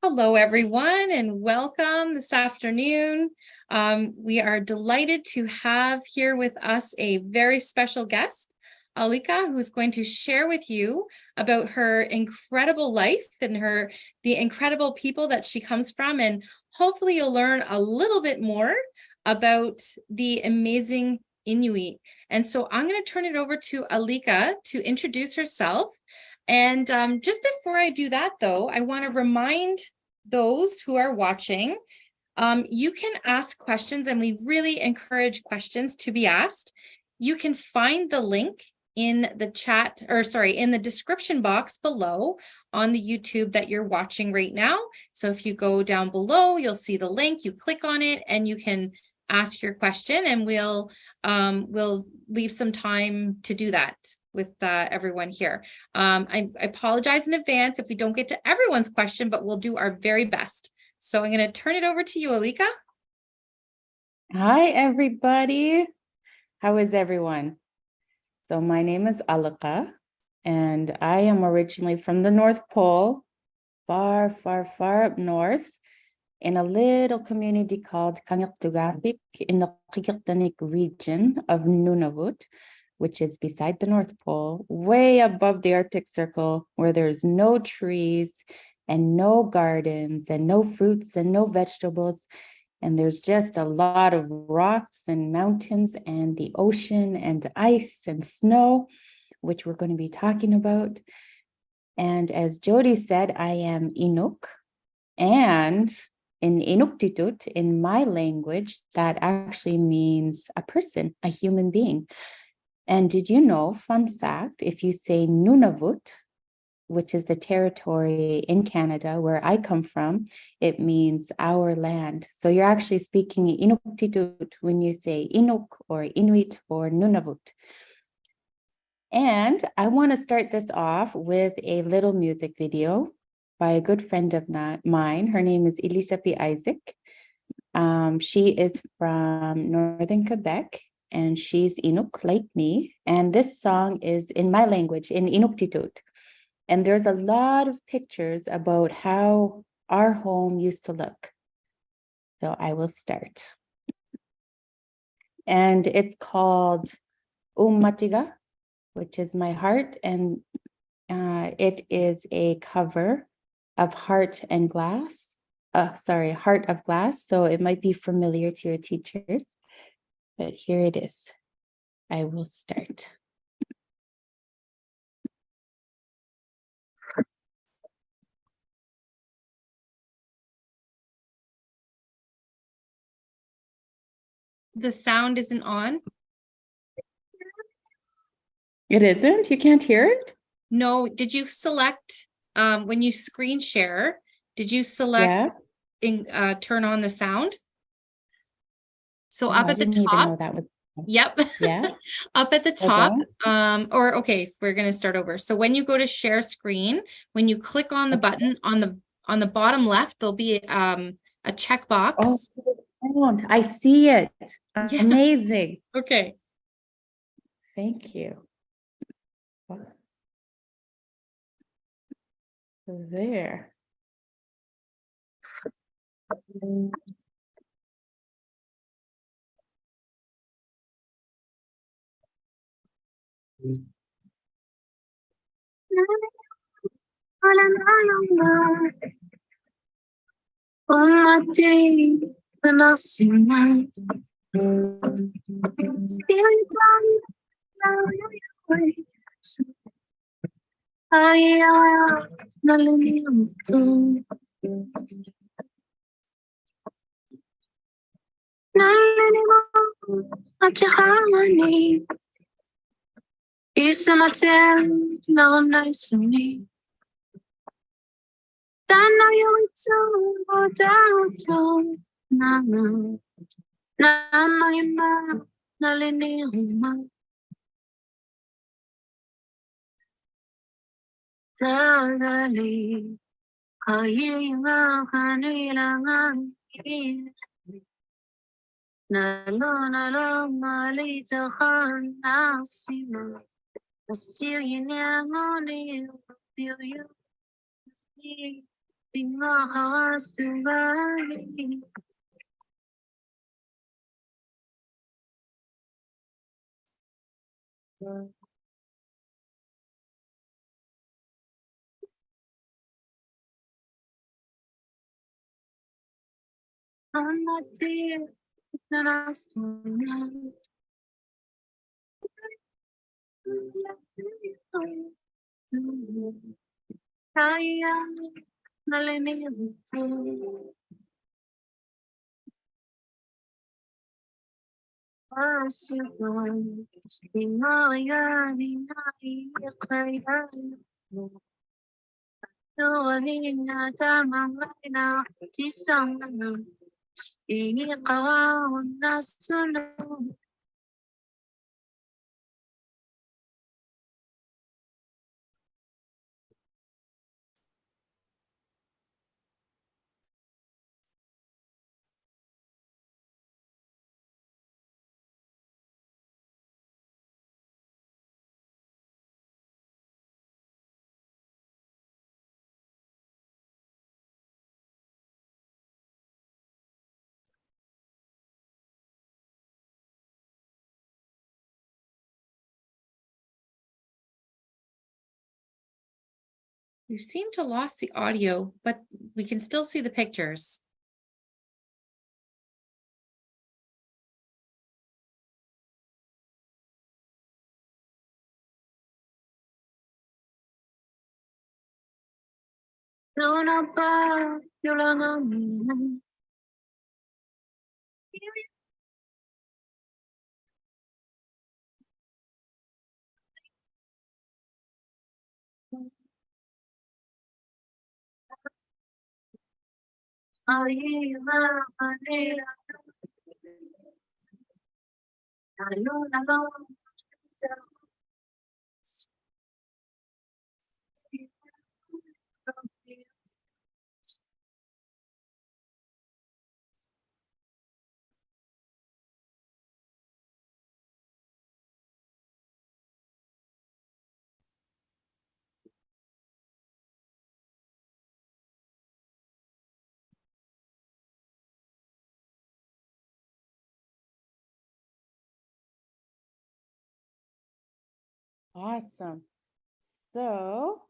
Hello, everyone, and welcome this afternoon. We are delighted to have here with us a very special guest, Aliqa, who's going to share with you about her incredible life and the incredible people that she comes from. And hopefully you'll learn a little bit more about the amazing Inuit. And so I'm going to turn it over to Aliqa to introduce herself. And just before I do that, though, I want to remind those who are watching, you can ask questions, and we really encourage questions to be asked. You can find the link in the chat, in the description box below on the YouTube that you're watching right now. So if you go down below, you'll see the link, you click on it, and you can ask your question, and we'll leave some time to do that with everyone here. I apologize in advance if we don't get to everyone's question, but we'll do our very best. So I'm going to turn it over to you, Aliqa. Hi, everybody. How is everyone? So my name is Aliqa, and I am originally from the North Pole, far, far, far up north, in a little community called Kangiqtugaapik in the Qikiqtaaluk region of Nunavut, which is beside the North Pole, way above the Arctic Circle, where there's no trees and no gardens and no fruits and no vegetables. And there's just a lot of rocks and mountains and the ocean and ice and snow, which we're going to be talking about. And as Jody said, I am Inuk, and in Inuktitut, in my language, that actually means a person, a human being. And did you know, fun fact, if you say Nunavut, which is the territory in Canada where I come from, it means our land. So you're actually speaking Inuktitut when you say Inuk or Inuit or Nunavut. And I want to start this off with a little music video by a good friend of mine. Her name is Isaac. She is from Northern Quebec, and she's Inuk like me. And this song is in my language, in Inuktitut. And there's a lot of pictures about how our home used to look. So I will start. And it's called Umatiga, which is my heart. And it is a cover of Heart of Glass. So it might be familiar to your teachers. But here it is. I will start. The sound isn't on. It isn't? You can't hear it? No. Did you select, when you screen share, did you select turn on the sound? So up at the top. I didn't even know that was. Yep. Yeah. Up at the top. Okay, we're going to start over. So when you go to share screen, when you click on the button on the bottom left, there'll be a checkbox. Oh, I see it. Yeah. Amazing. Okay. Thank you. There. You seem to lost the audio, but we can still see the pictures. Awesome. So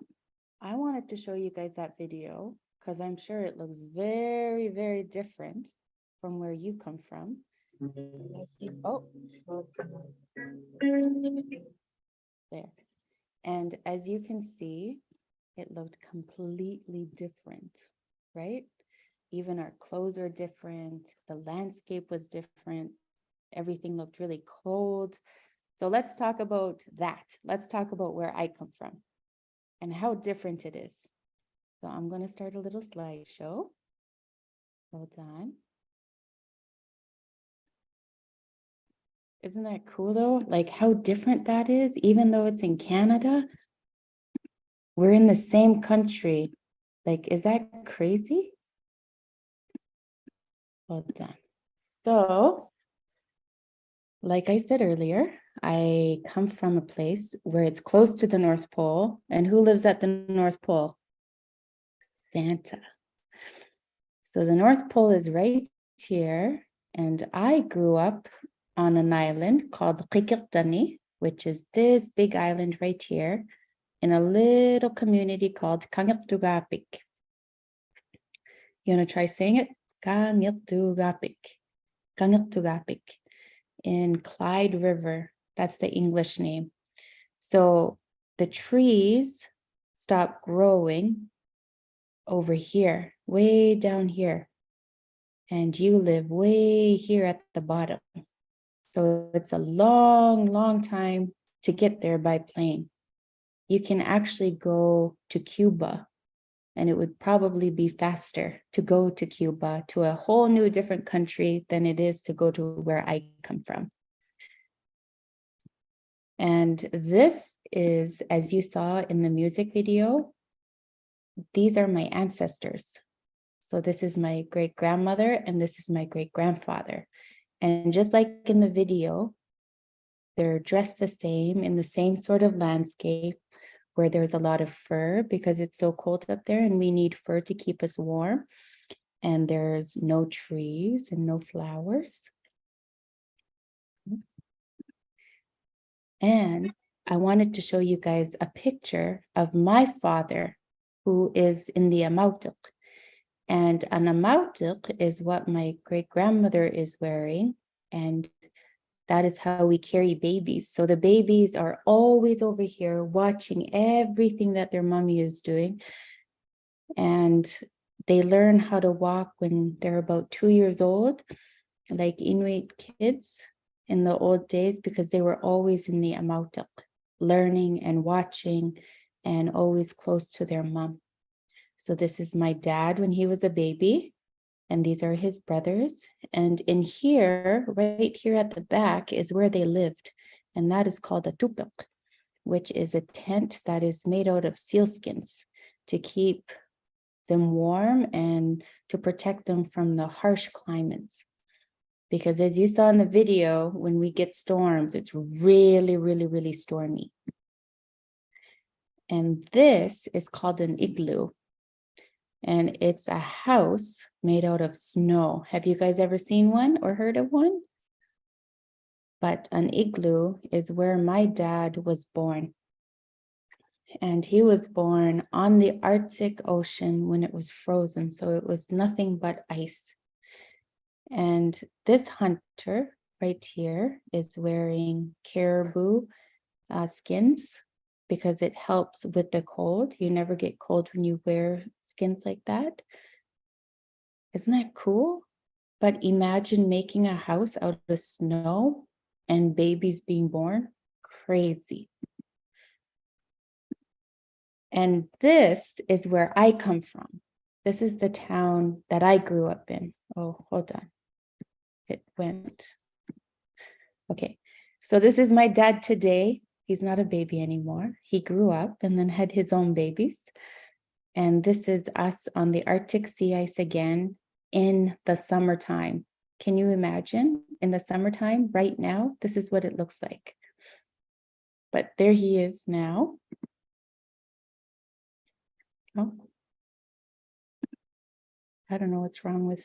I wanted to show you guys that video because I'm sure it looks very, very different from where you come from. Let's see. Oh, there. And as you can see, it looked completely different, right? Even our clothes were different. The landscape was different. Everything looked really cold. So let's talk about that. Let's talk about where I come from and how different it is. So I'm going to start a little slideshow. Hold on. Isn't that cool though? Like how different that is, even though it's in Canada, we're in the same country. Like, is that crazy? Hold on. So, like I said earlier, I come from a place where it's close to the North Pole. And who lives at the North Pole? Santa. So the North Pole is right here. And I grew up on an island called Qikiqtaaluk, which is this big island right here in a little community called Kangiqtugaapik. You want to try saying it? Kangiqtugaapik. Kangiqtugaapik in Clyde River. That's the English name. So the trees stop growing over here, way down here. And you live way here at the bottom. So it's a long, long time to get there by plane. You can actually go to Cuba, and it would probably be faster to go to Cuba, to a whole new different country than it is to go to where I come from. And this is, as you saw in the music video, these are my ancestors. So this is my great-grandmother and this is my great-grandfather. And just like in the video, they're dressed the same in the same sort of landscape where there's a lot of fur because it's so cold up there and we need fur to keep us warm. And there's no trees and no flowers. And I wanted to show you guys a picture of my father, who is in the amautik. And an amautik is what my great-grandmother is wearing. And that is how we carry babies. So the babies are always over here watching everything that their mommy is doing. And they learn how to walk when they're about 2 years old, like Inuit kids in the old days, because they were always in the amautik, learning and watching and always close to their mom. So this is my dad when he was a baby, and these are his brothers. And in here, right here at the back is where they lived. And that is called a tupik, which is a tent that is made out of sealskins to keep them warm and to protect them from the harsh climates. Because as you saw in the video, when we get storms, it's really, really, really stormy. And this is called an igloo. And it's a house made out of snow. Have you guys ever seen one or heard of one? But an igloo is where my dad was born. And he was born on the Arctic Ocean when it was frozen. So it was nothing but ice. And this hunter right here is wearing caribou skins because it helps with the cold. You never get cold when you wear skins like that. Isn't that cool? But imagine making a house out of snow and babies being born. Crazy. And this is where I come from. This is the town that I grew up in. Oh, hold on. It went. Okay. So this is my dad today. He's not a baby anymore. He grew up and then had his own babies. And this is us on the Arctic sea ice again in the summertime. Can you imagine in the summertime right now? This is what it looks like. But there he is now. Oh, I don't know what's wrong with.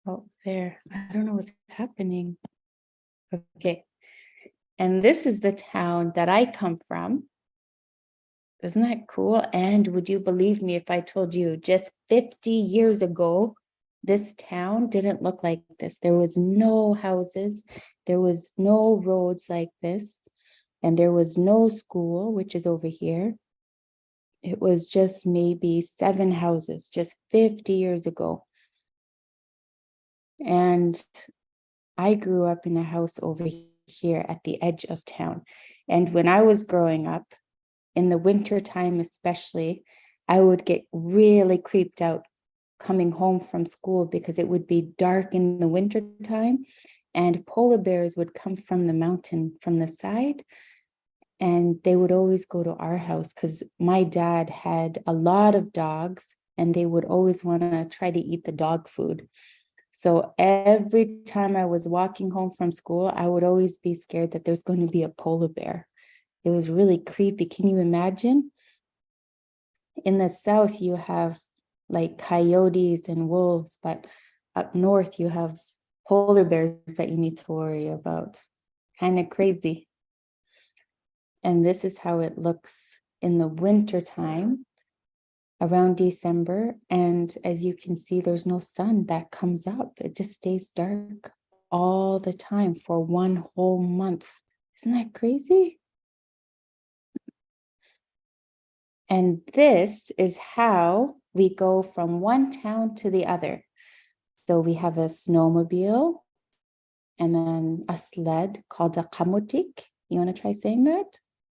Oh, there. I don't know what's happening. Okay. And this is the town that I come from. Isn't that cool? And would you believe me if I told you just 50 years ago, this town didn't look like this. There was no houses. There was no roads like this. And there was no school, which is over here. It was just maybe 7 houses just 50 years ago. And I grew up in a house over here at the edge of town. And when I was growing up, in the winter time especially, I would get really creeped out coming home from school because it would be dark in the winter time and polar bears would come from the mountain from the side. And they would always go to our house because my dad had a lot of dogs and they would always want to try to eat the dog food. So every time I was walking home from school, I would always be scared that there's going to be a polar bear. It was really creepy. Can you imagine? In the south, you have like coyotes and wolves, but up north, you have polar bears that you need to worry about. Kind of crazy. And this is how it looks in the winter time around December. And as you can see, there's no sun that comes up. It just stays dark all the time for 1 whole month. Isn't that crazy? And this is how we go from one town to the other. So we have a snowmobile and then a sled called a qamutik. You want to try saying that?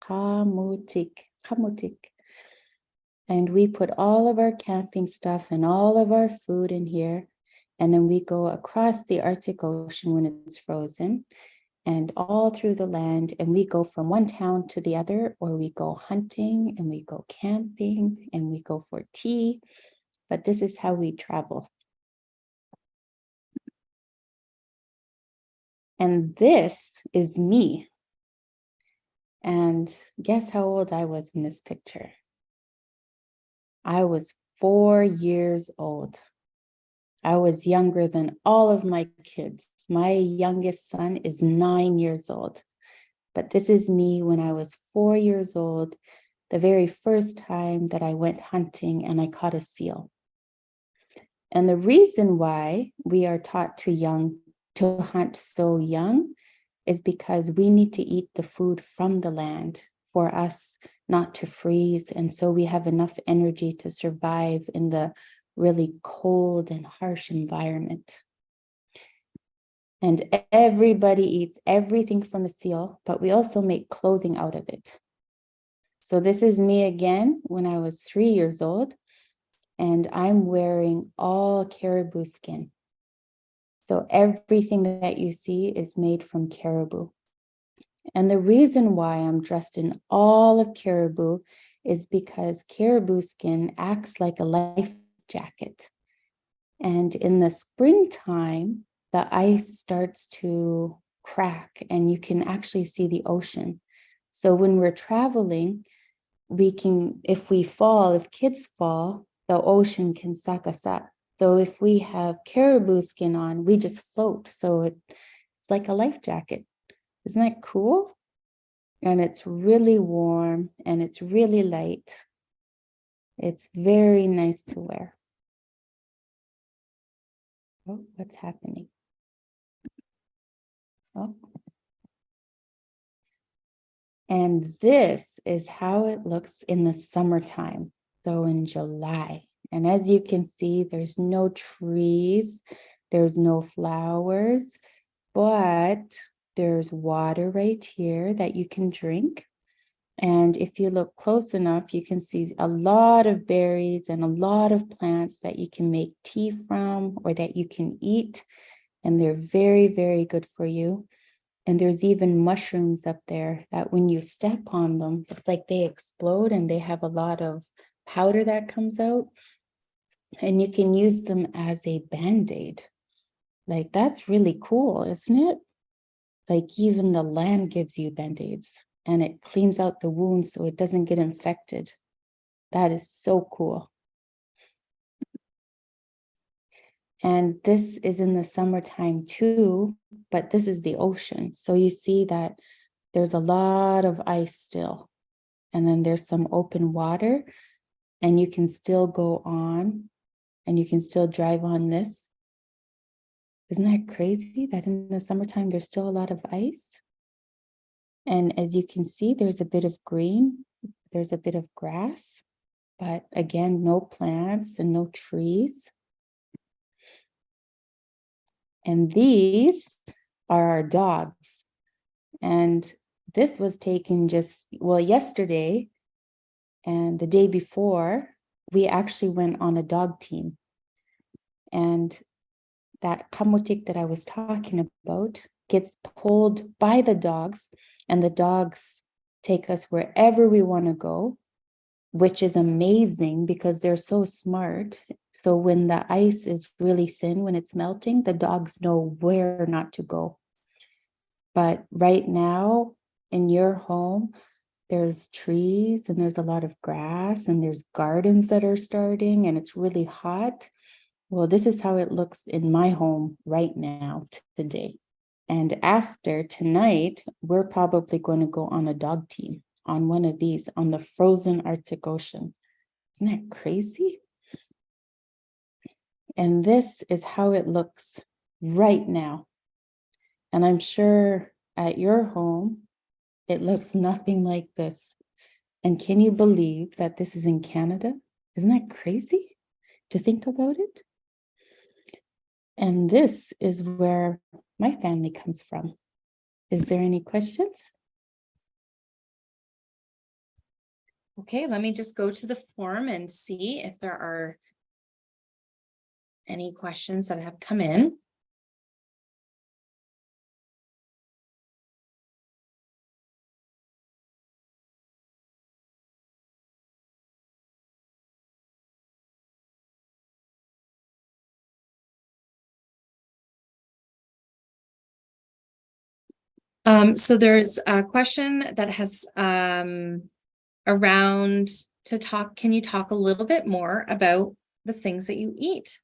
Qamutik, qamutik. And we put all of our camping stuff and all of our food in here. And then we go across the Arctic Ocean when it's frozen and all through the land. And we go from one town to the other, or we go hunting and we go camping and we go for tea. But this is how we travel. And this is me. And guess how old I was in this picture? I was 4 years old. I was younger than all of my kids. My youngest son is 9 years old. But this is me when I was 4 years old, the very first time that I went hunting and I caught a seal. And the reason why we are taught to hunt so young is because we need to eat the food from the land for us not to freeze. And so we have enough energy to survive in the really cold and harsh environment. And everybody eats everything from the seal, but we also make clothing out of it. So this is me again when I was 3 years old, and I'm wearing all caribou skin. So everything that you see is made from caribou. And the reason why I'm dressed in all of caribou is because caribou skin acts like a life jacket. And in the springtime, the ice starts to crack and you can actually see the ocean. So when we're traveling, we can, if kids fall, the ocean can suck us up. So if we have caribou skin on, we just float. So it's like a life jacket. Isn't that cool? And it's really warm and it's really light. It's very nice to wear. Oh, what's happening? Oh. And this is how it looks in the summertime. So in July. And as you can see, there's no trees, there's no flowers, but there's water right here that you can drink. And if you look close enough, you can see a lot of berries and a lot of plants that you can make tea from or that you can eat. And they're very, very good for you. And there's even mushrooms up there that when you step on them, it's like they explode and they have a lot of powder that comes out. And you can use them as a Band-Aid. Like, that's really cool, isn't it? Like, even the land gives you Band-Aids and it cleans out the wound so it doesn't get infected. That is so cool. And this is in the summertime too, but this is the ocean. So you see that there's a lot of ice still. And then there's some open water and you can still go on and you can still drive on this. Isn't that crazy that in the summertime, there's still a lot of ice? And as you can see, there's a bit of green, there's a bit of grass, but again, no plants and no trees. And these are our dogs. And this was taken yesterday and the day before, we actually went on a dog team. And that kamutik that I was talking about gets pulled by the dogs, and the dogs take us wherever we want to go, which is amazing because they're so smart. So when the ice is really thin, when it's melting, the dogs know where not to go. But right now in your home, there's trees and there's a lot of grass and there's gardens that are starting and it's really hot. Well, this is how it looks in my home right now today. And after tonight, we're probably going to go on a dog team on one of these on the frozen Arctic Ocean. Isn't that crazy? And this is how it looks right now. And I'm sure at your home, it looks nothing like this. And can you believe that this is in Canada? Isn't that crazy to think about it? And this is where my family comes from. Is there any questions? Okay, let me just go to the form and see if there are any questions that have come in. So there's a question that has around to talk. Can you talk a little bit more about the things that you eat?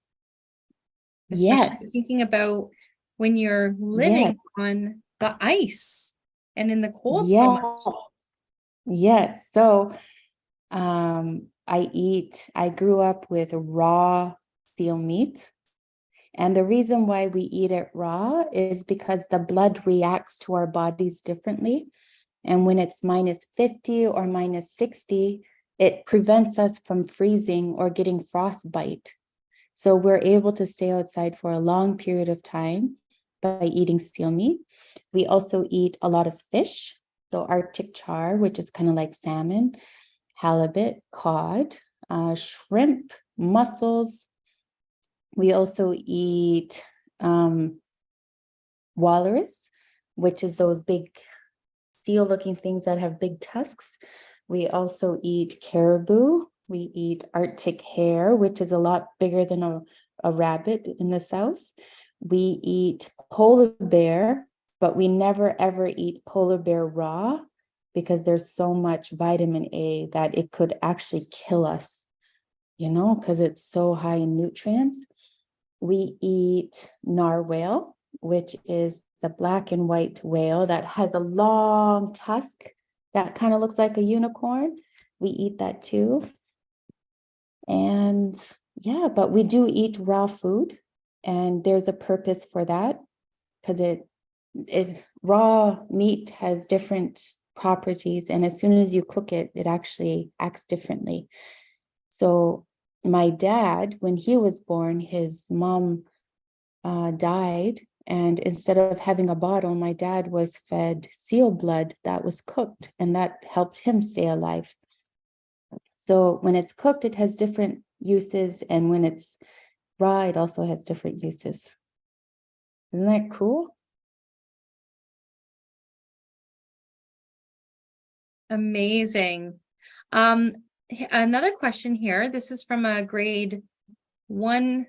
Yes, Especially thinking about when you're yes, living on the ice and in the cold so yes, much. yes. So I grew up with raw seal meat. And the reason why we eat it raw is because the blood reacts to our bodies differently. And when it's -50 or -60, it prevents us from freezing or getting frostbite. So we're able to stay outside for a long period of time by eating seal meat. We also eat a lot of fish. So Arctic char, which is kind of like salmon, halibut, cod, shrimp, mussels. We also eat walrus, which is those big seal-looking things that have big tusks. We also eat caribou. We eat Arctic hare, which is a lot bigger than a rabbit in the south. We eat polar bear, but we never ever eat polar bear raw because there's so much vitamin A that it could actually kill us, because it's so high in nutrients. We eat narwhal, which is the black and white whale that has a long tusk that kind of looks like a unicorn. We eat that too. And yeah, but we do eat raw food, and there's a purpose for that because it raw meat has different properties, and as soon as you cook it, it actually acts differently. So my dad, when he was born, his mom died. And instead of having a bottle, my dad was fed seal blood that was cooked, and that helped him stay alive. So when it's cooked, it has different uses. And when it's raw, it also has different uses. Isn't that cool? Amazing. Another question here. This is from a grade 1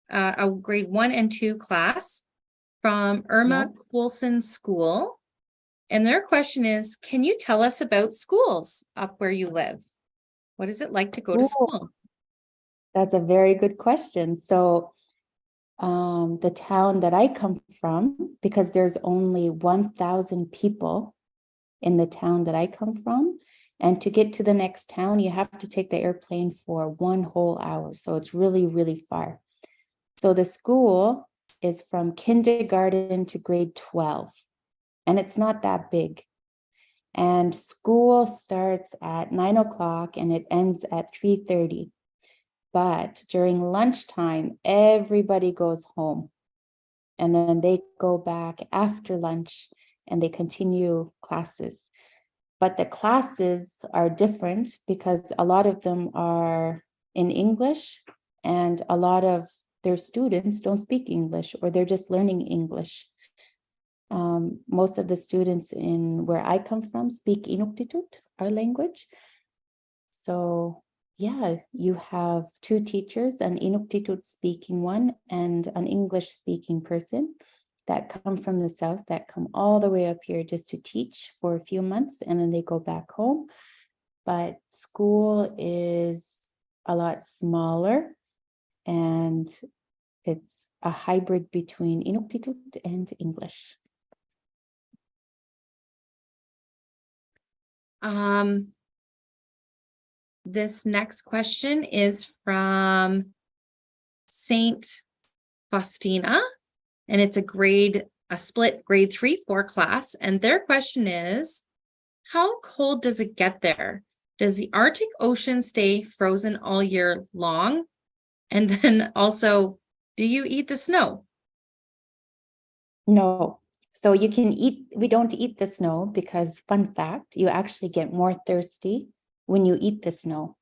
and 2 class from Yeah. Irma Coulson School. And their question is, can you tell us about schools up where you live? What is it like to go to Cool. school? That's a very good question. So the town that I come from, because there's only 1,000 people in the town that I come from, and to get to the next town, you have to take the airplane for 1 whole hour. So it's really, really far. So the school is from kindergarten to grade 12, and it's not that big. And school starts at 9 o'clock and it ends at 3:30. But during lunchtime, everybody goes home. And then they go back after lunch and they continue classes. But the classes are different because a lot of them are in English, and a lot of their students don't speak English, or they're just learning English. Most of the students in where I come from speak Inuktitut, our language. So yeah, you have 2 teachers, an Inuktitut speaking one and an English speaking person that come from the south, that come all the way up here just to teach for a few months, and then they go back home. But school is a lot smaller, and it's a hybrid between Inuktitut and English. This next question is from Saint Faustina, and it's a split grade 3-4 class. And their question is, how cold does it get there? Does the Arctic Ocean stay frozen all year long? And then also, do you eat the snow? No. So we don't eat the snow because, fun fact, you actually get more thirsty when you eat the snow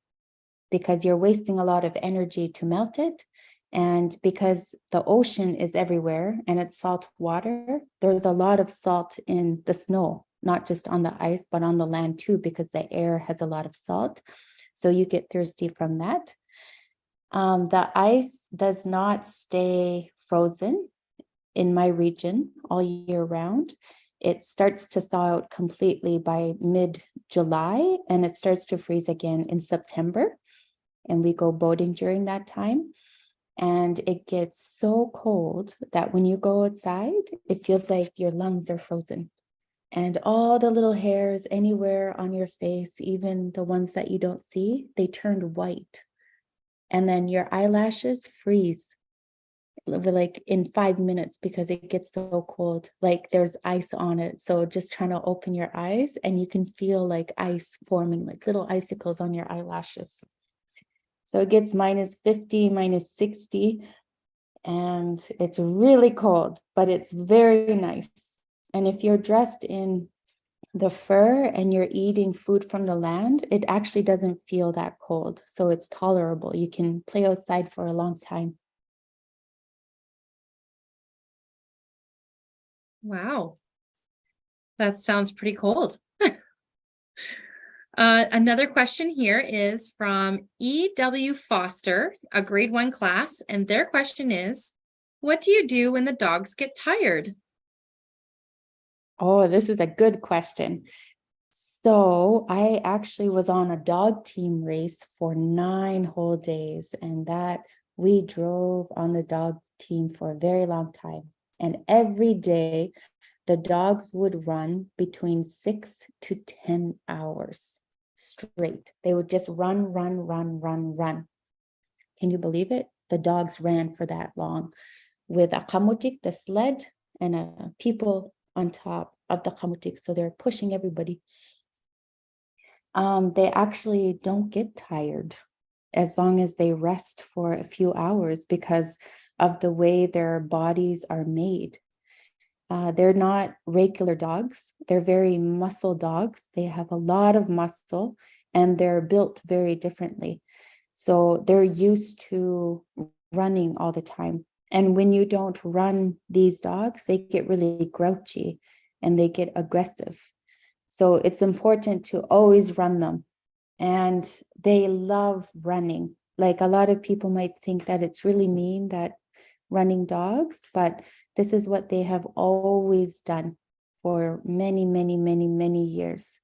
because you're wasting a lot of energy to melt it. And because the ocean is everywhere and it's salt water, there's a lot of salt in the snow, not just on the ice, but on the land too, because the air has a lot of salt. So you get thirsty from that. The ice does not stay frozen in my region all year round. It starts to thaw out completely by mid-July, and it starts to freeze again in September. And we go boating during that time. And it gets so cold that when you go outside, it feels like your lungs are frozen. And all the little hairs anywhere on your face, even the ones that you don't see, they turn white. And then your eyelashes freeze like in 5 minutes because it gets so cold, like there's ice on it. So just trying to open your eyes and you can feel like ice forming, like little icicles on your eyelashes. So it gets -50, -60, and it's really cold, but it's very nice. And if you're dressed in the fur and you're eating food from the land, it actually doesn't feel that cold. So it's tolerable. You can play outside for a long time. Wow. That sounds pretty cold. Another question here is from E.W. Foster, a grade 1 class, and their question is, what do you do when the dogs get tired? Oh, this is a good question. So I actually was on a dog team race for 9 whole days, and that we drove on the dog team for a very long time. And every day, the dogs would run between 6 to 10 hours straight. They would just run, run, run, run, run. Can you believe it? The dogs ran for that long with a qamutik, the sled, and people on top of the qamutik. So they're pushing everybody. They actually don't get tired as long as they rest for a few hours because of the way their bodies are made. They're not regular dogs. They're very muscle dogs. They have a lot of muscle and they're built very differently. So they're used to running all the time. And when you don't run these dogs, they get really grouchy and they get aggressive. So it's important to always run them. And they love running. Like a lot of people might think that it's really mean that running dogs, but this is what they have always done for many, many, many, many years.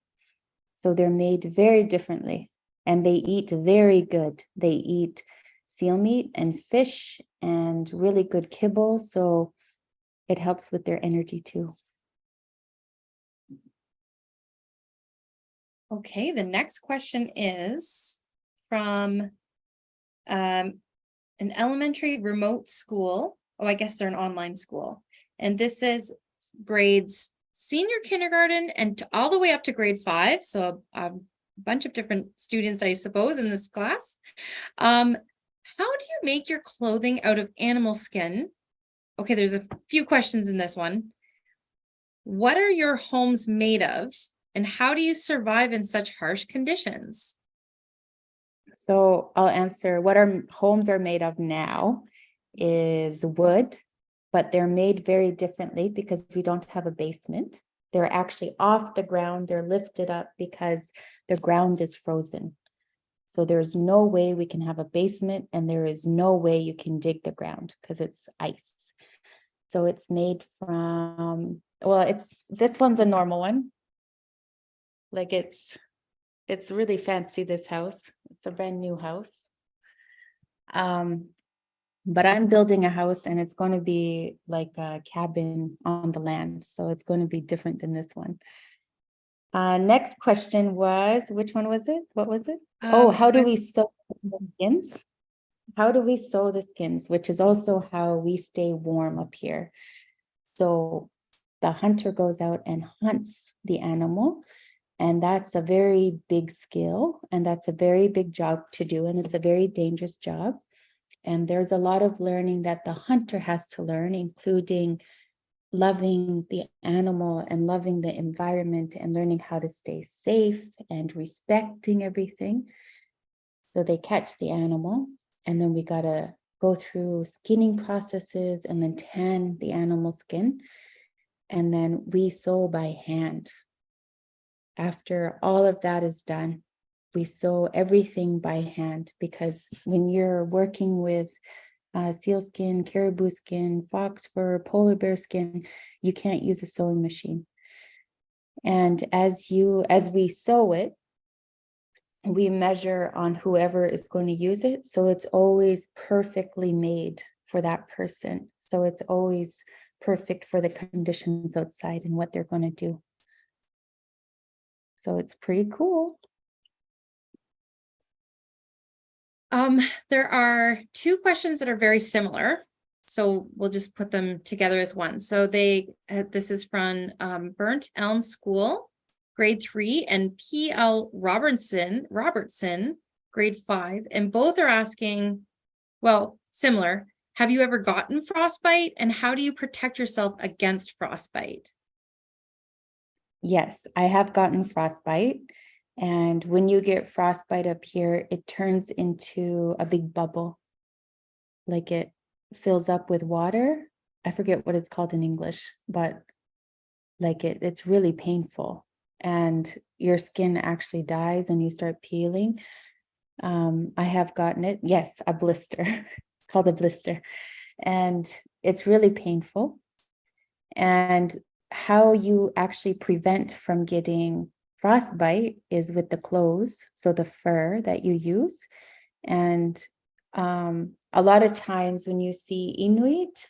So they're made very differently and they eat very good. They eat seal meat and fish and really good kibble. So it helps with their energy too. Okay, the next question is from an elementary remote school. Oh, I guess they're an online school. And this is grades senior kindergarten and all the way up to grade 5. So a bunch of different students, I suppose, in this class. How do you make your clothing out of animal skin? Okay, there's a few questions in this one. What are your homes made of? And how do you survive in such harsh conditions? So I'll answer what our homes are made of now is wood, but they're made very differently because we don't have a basement. They're actually off the ground. They're lifted up because the ground is frozen. So there's no way we can have a basement and there is no way you can dig the ground because it's ice. So it's made from, well, this one's a normal one. Like it's really fancy, this house. It's a brand new house. But I'm building a house and it's going to be like a cabin on the land. So it's going to be different than this one. Next question was, which one was it? What was it? How do we sew the skins? How do we sew the skins, which is also how we stay warm up here. So the hunter goes out and hunts the animal. And that's a very big skill. And that's a very big job to do. And it's a very dangerous job. And there's a lot of learning that the hunter has to learn, including loving the animal and loving the environment and learning how to stay safe and respecting everything. So they catch the animal and then we got to go through skinning processes and then tan the animal skin. And then we sew by hand. After all of that is done, we sew everything by hand because when you're working with seal skin, caribou skin, fox fur, polar bear skin, you can't use a sewing machine. And as we sow it, we measure on whoever is going to use it. So it's always perfectly made for that person. So it's always perfect for the conditions outside and what they're going to do. So it's pretty cool. There are two questions that are very similar. So we'll just put them together as one. So this is from Burnt Elm School, grade 3, and P.L. Robertson, grade 5. And both are asking, well, similar. Have you ever gotten frostbite, and how do you protect yourself against frostbite? Yes, I have gotten frostbite. And when you get frostbite up here, it turns into a big bubble. Like it fills up with water. I forget what it's called in English, but like it's really painful. And your skin actually dies and you start peeling. I have gotten it. Yes, a blister. It's called a blister. And it's really painful. And how you actually prevent from getting frostbite is with the clothes, so the fur that you use. And a lot of times when you see Inuit,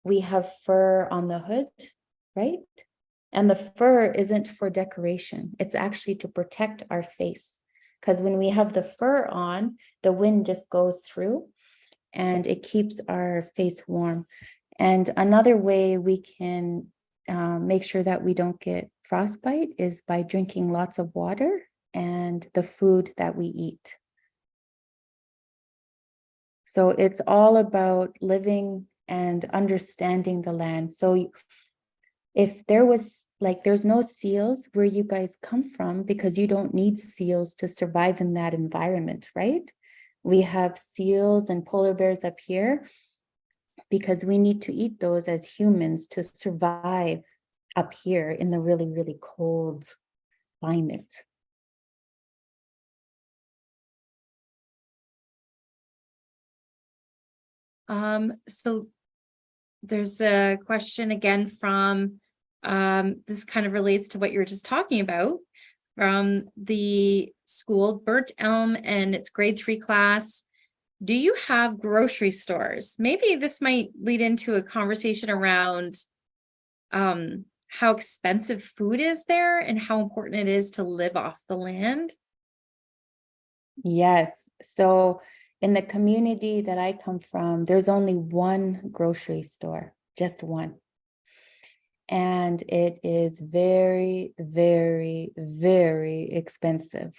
we have fur on the hood, right? And the fur isn't for decoration. It's actually to protect our face. Because when we have the fur on, the wind just goes through and it keeps our face warm. And another way we can make sure that we don't get frostbite is by drinking lots of water and the food that we eat. So it's all about living and understanding the land. So if there was there's no seals where you guys come from because you don't need seals to survive in that environment, right? We have seals and polar bears up here because we need to eat those as humans to survive up here in the really, really cold climate. So there's a question again from, this kind of relates to what you were just talking about, from the school, Burnt Elm, and its grade 3 class. Do you have grocery stores? Maybe this might lead into a conversation around how expensive food is there and how important it is to live off the land. Yes. So in the community that I come from, there's only one grocery store, just one. And it is very, very, very expensive.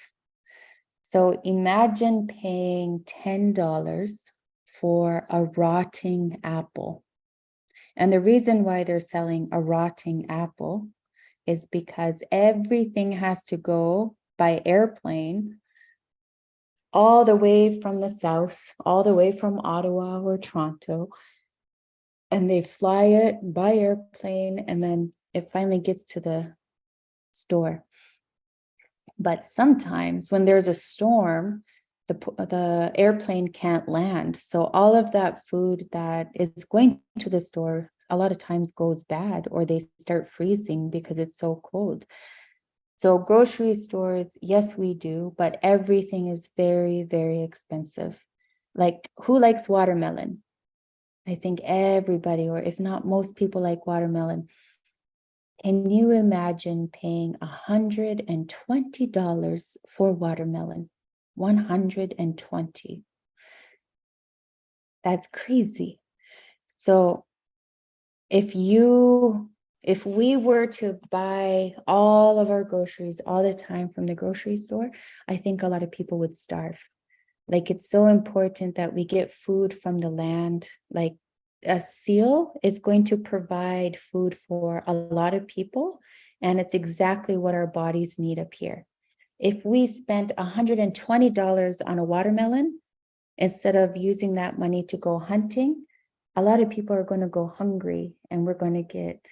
So imagine paying $10 for a rotting apple. And the reason why they're selling a rotting apple is because everything has to go by airplane all the way from the south, all the way from Ottawa or Toronto. And they fly it by airplane, and then it finally gets to the store. But sometimes when there's a storm, the airplane can't land. So all of that food that is going to the store a lot of times goes bad, or they start freezing because it's so cold. So grocery stores, yes, we do, but everything is very, very expensive. Like, who likes watermelon? I think everybody, or if not most people, like watermelon. Can you imagine paying $120 for watermelon? 120. That's crazy. So if we were to buy all of our groceries all the time from the grocery store, I think a lot of people would starve. Like, it's so important that we get food from the land. Like, a seal is going to provide food for a lot of people, and it's exactly what our bodies need up here. If we spent $120 on a watermelon, instead of using that money to go hunting, a lot of people are going to go hungry, and we're going to get,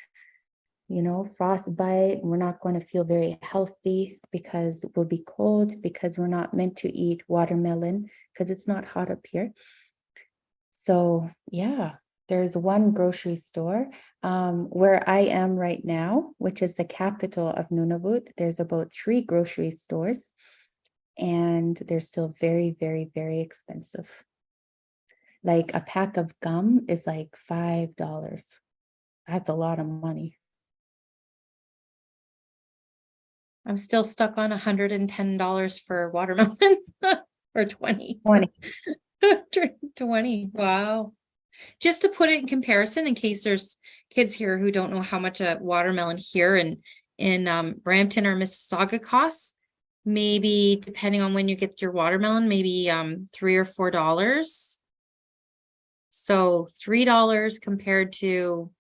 frostbite, and we're not going to feel very healthy because we'll be cold, because we're not meant to eat watermelon because it's not hot up here. So yeah, there's one grocery store where I am right now, which is the capital of Nunavut. There's about 3 grocery stores, and they're still very, very, very expensive. Like a pack of gum is like $5. That's a lot of money. I'm still stuck on $110 for watermelon or 20. 20. 20. Wow. Just to put it in comparison, in case there's kids here who don't know how much a watermelon here in Brampton or Mississauga costs, maybe depending on when you get your watermelon, maybe $3 or $4. So $3 compared to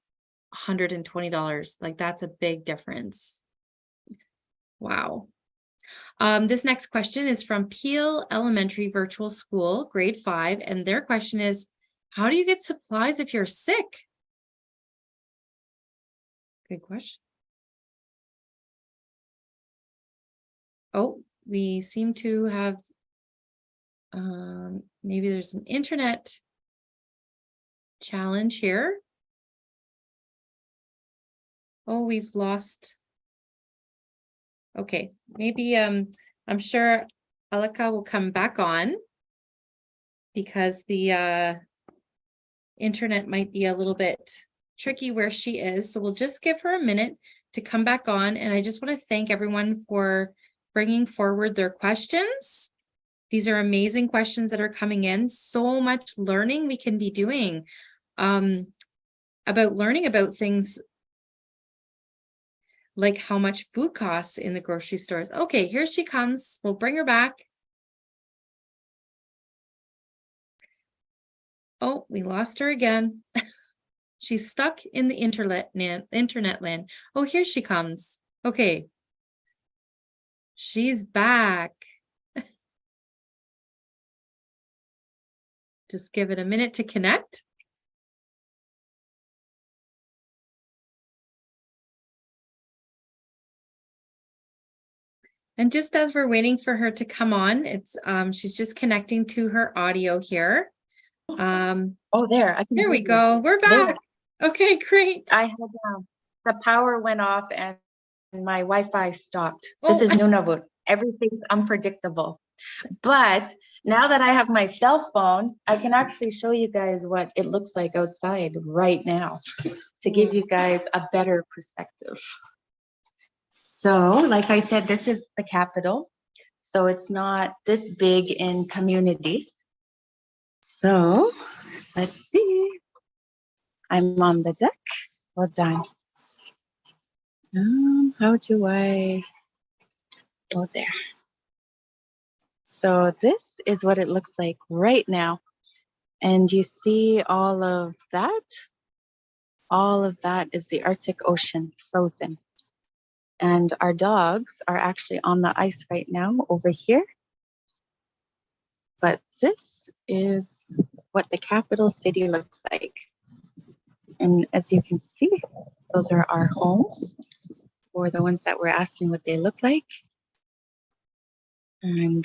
$120, like that's a big difference. Wow. This next question is from Peel Elementary Virtual School, grade 5, and their question is, how do you get supplies if you're sick? Good question. Oh, we seem to have, maybe there's an internet challenge here. Oh, we've lost. Okay, maybe I'm sure Aliqa will come back on because the internet might be a little bit tricky where she is. So we'll just give her a minute to come back on. And I just want to thank everyone for bringing forward their questions. These are amazing questions that are coming in. So much learning we can be doing about learning about things like how much food costs in the grocery stores. Okay, here she comes. We'll bring her back. Oh, we lost her again. She's stuck in the internet land. Oh, here she comes. Okay. She's back. Just give it a minute to connect. And just as we're waiting for her to come on, it's she's just connecting to her audio here. Oh, there. Here we go. We're back. There. Okay, great. I had the power went off and my Wi-Fi stopped. This is Nunavut. Everything's unpredictable. But now that I have my cell phone, I can actually show you guys what it looks like outside right now to give you guys a better perspective. So, like I said, this is the capital. So it's not this big in communities. So let's see. I'm on the deck. Well done. How do I go there? So this is what it looks like right now. And you see all of that? All of that is the Arctic Ocean frozen. And our dogs are actually on the ice right now over here. But this is what the capital city looks like. And as you can see, those are our homes for the ones that were asking what they look like. And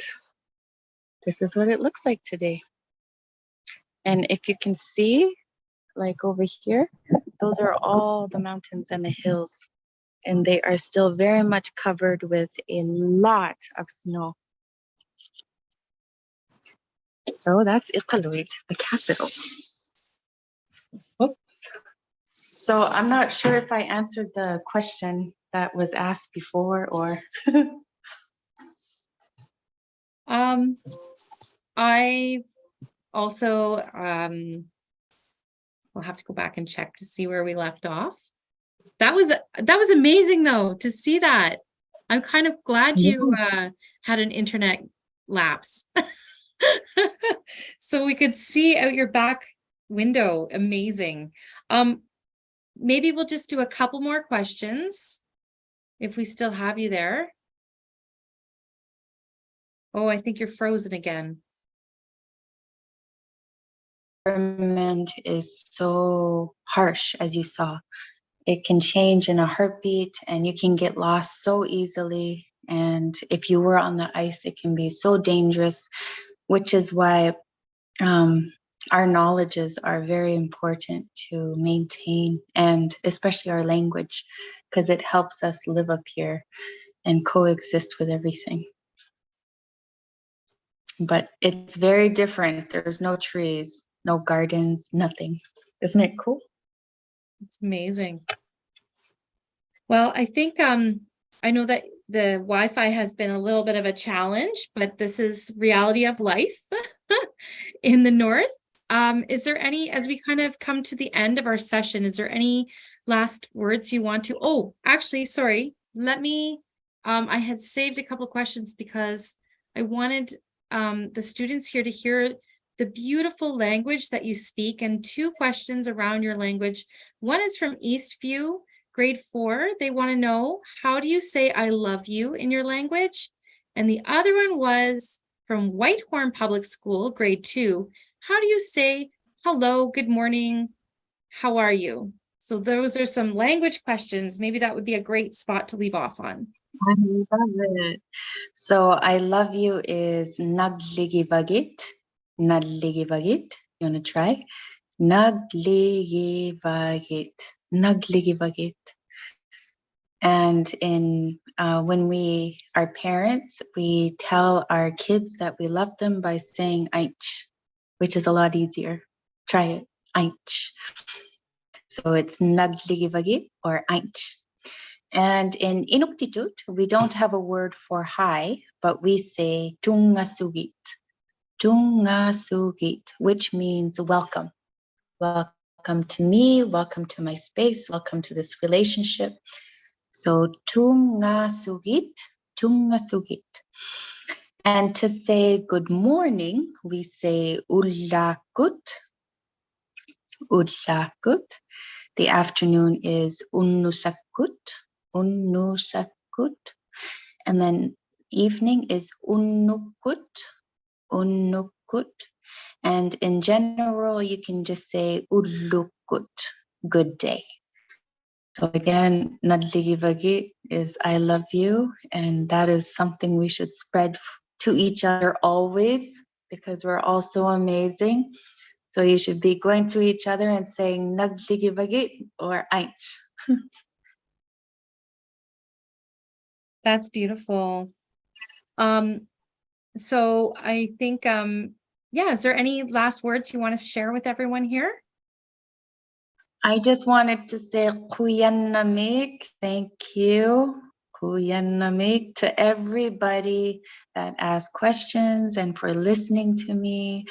this is what it looks like today. And if you can see, like over here, those are all the mountains and the hills. And they are still very much covered with a lot of snow. So that's Iqaluit, the capital. Oops. So I'm not sure if I answered the question that was asked before or. I also we'll have to go back and check to see where we left off. That was amazing though to see that. I'm kind of glad you had an internet lapse. So we could see out your back window. Amazing. Maybe we'll just do a couple more questions if we still have you there. Oh, I think you're frozen again. The environment is so harsh, as you saw. It can change in a heartbeat and you can get lost so easily. And if you were on the ice, it can be so dangerous, which is why our knowledges are very important to maintain, and especially our language, because it helps us live up here and coexist with everything. But it's very different. There's no trees, no gardens, nothing. Isn't it cool? It's amazing. Well, I think I know that the Wi-Fi has been a little bit of a challenge, but this is reality of life in the north. Is there any, as we kind of come to the end of our session, is there any last words you want to? Oh, actually, sorry. Let me. I had saved a couple of questions because I wanted the students here to hear the beautiful language that you speak, and 2 questions around your language. One is from Eastview, grade 4. They want to know, how do you say I love you in your language? And the other one was from Whitehorn Public School, grade 2. How do you say hello, good morning, how are you? So those are some language questions. Maybe that would be a great spot to leave off on. I love it. So I love you is nagligivagit. Nagligivagit. You want to try? Nagligivagit. Nagligivagit. And in when we are parents, we tell our kids that we love them by saying aich, which is a lot easier. Try it. Aich. So it's nagligivagit or aich. And in Inuktitut, we don't have a word for hi, but we say tungasugit. Tungasugit, which means welcome. Welcome to me, welcome to my space, welcome to this relationship. So tungasugit, tungasugit. And to say good morning, we say ullakut, ullakut. The afternoon is unnusakut, unnusakut. And then evening is unnukut, unnukut. And in general, you can just say ullukut, good day. So again, nadligivagi is I love you. And that is something we should spread to each other always, because we're all so amazing. So you should be going to each other and saying nadligivagi or aich. That's beautiful. So I think, yeah, is there any last words you want to share with everyone here? I just wanted to say kuyanamik, thank you. Kuyanamik to everybody that asked questions and for listening to me.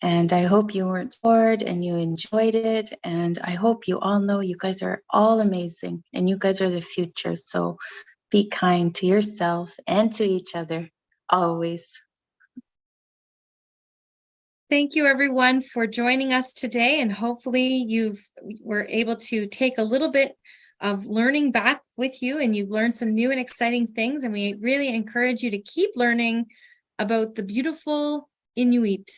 And I hope you weren't bored and you enjoyed it. And I hope you all know you guys are all amazing and you guys are the future. So be kind to yourself and to each other always. Thank you, everyone, for joining us today. And hopefully you were able to take a little bit of learning back with you, and you've learned some new and exciting things. And we really encourage you to keep learning about the beautiful Inuit